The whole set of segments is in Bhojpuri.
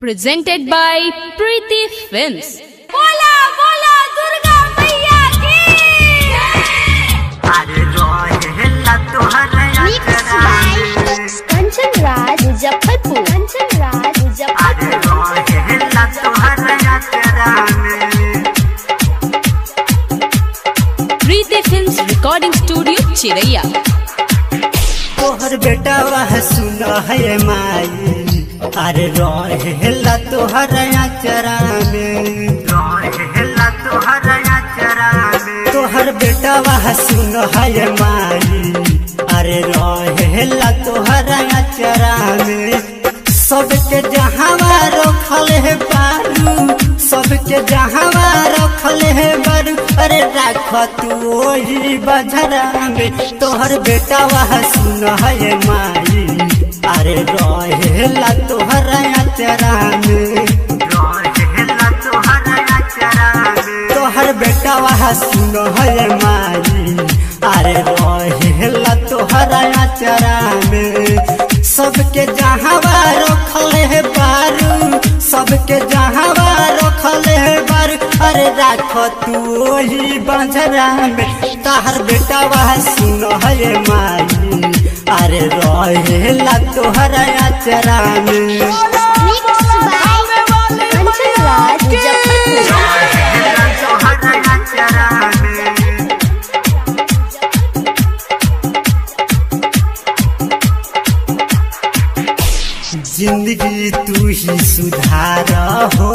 Presented by Preeti Films. बोला बोला दुर्गा मैया की अरे रोहेला तोहरा कंचन राज मुजफ्फरपुर अरे रोहेला तोहरा Preeti Films Recording Studio, Chiraiya. तोहर बेटा वह सुना है माई अरे रोहेला तोहरा चरा में रोहेला तोहरा चरा में तोहर बेटा वह सुना है माई अरे रोहेला तोहरा चरा में सबके जहावा रखल है बारू सबके जहावा रखल है बारू अरे राख तू वही बजरा में तोहर बेटा वह सुन है माई अरे रहेला तोहरा चरा में रहेला तोहरा चरा में तोहर बेटा वह सुन है माई अरे रहेला तोहरा चरा में सबके जहावा रखल है बारू सबके जहावा रखल है बारू अरे राख तू वही बंजरा में तोहर बेटा वह सुन है माई अरे रहेला तोहरा चरा में कंचन राज जिंदगी तू ही सुधार हो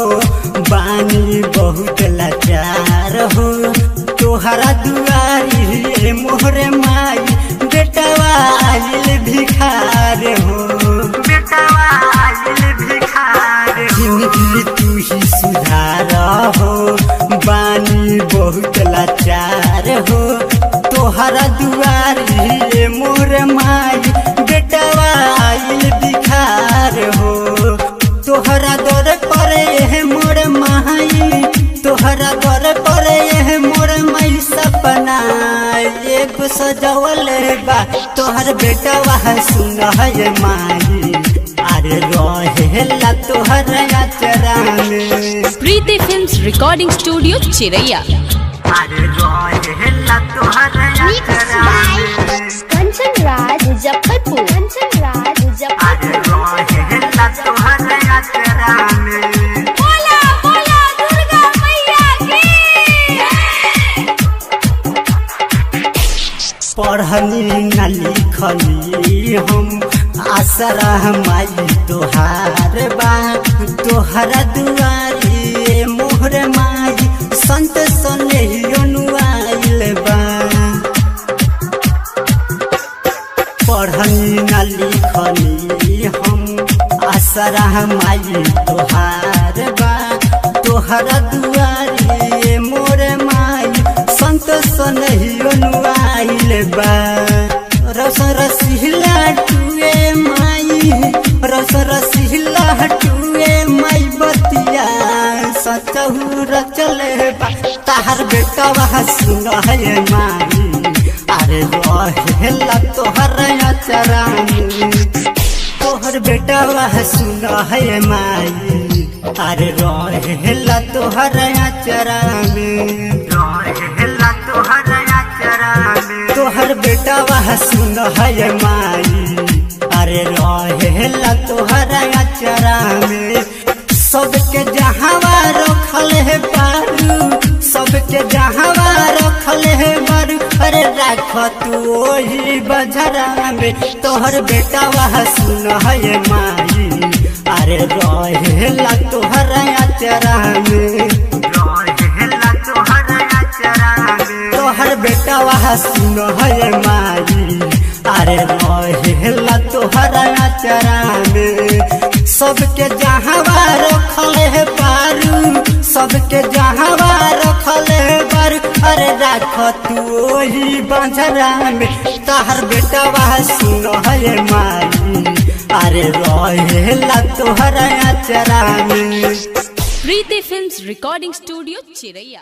बानी बहुत लाचार हो तोहरा दुआरी मोहरे माई बेटवा आइल भिखार हो बेटवा आइल भिखार जिंदगी तू ही सुधार हो बानी बहुत लाचार हो तोहरा दुआरी मोहरे माई बेटवा आइल भिखार हो तोहरा दर पर यह मोर माई तोहरा दर पर यह मोर माई सपना एगो सजवल बा तोहर बेटा वह सुन है माई अरे रहेला तोहरा चरा में Preeti Films Recording Studio, Chiraiya. अरे रहेला तोहरा चरा में कंचन राज मुजफ्फरपुर अरे रहेला तोहरा चरा में बोला बोला दुर्गा मैया की पढ़नी न लिखनी हम आसरा माई तोहार बा तोहरा दुआरी मोहर माई संत सनेहियो नुआइल बा पढ़नी न लिखनी हम आसरा माई तोहार बा तोहरा दुआरी मोर माई संत सनेहियो नुआइल बा रस रसिला टुए माई रस रसिला टुए माई बतिया सचहु रचले बा ताहर बेटा वह सुन है माई अरे रहेला तोहरा चरा में तोहर बेटा वह सुन है माई अरे रहेला तोहरा चरा में रहेला तोहरा चरा में तोहर बेटा वह सुन है माई अरे रहेला तोहरा चरा में सबके जहावा रखल है बारू सबके जहावा रखल है बारू अरे राख तू वही बजरा में तोहर बेटा वह सुन है माई अरे रहेला तोहरा चरा में रहेला तोहरा चरा में तोहर बेटा वह सुन है माई अरे रहेला तोहरा चरा में सबके जहावा रखल है बारू सबके जहावा रखल है बारू अरे राख तू वही बंजरा में तोहर बेटा वह सुन है माई अरे रहेला तोहरा चरा में Preeti Films Recording Studio, Chiraiya.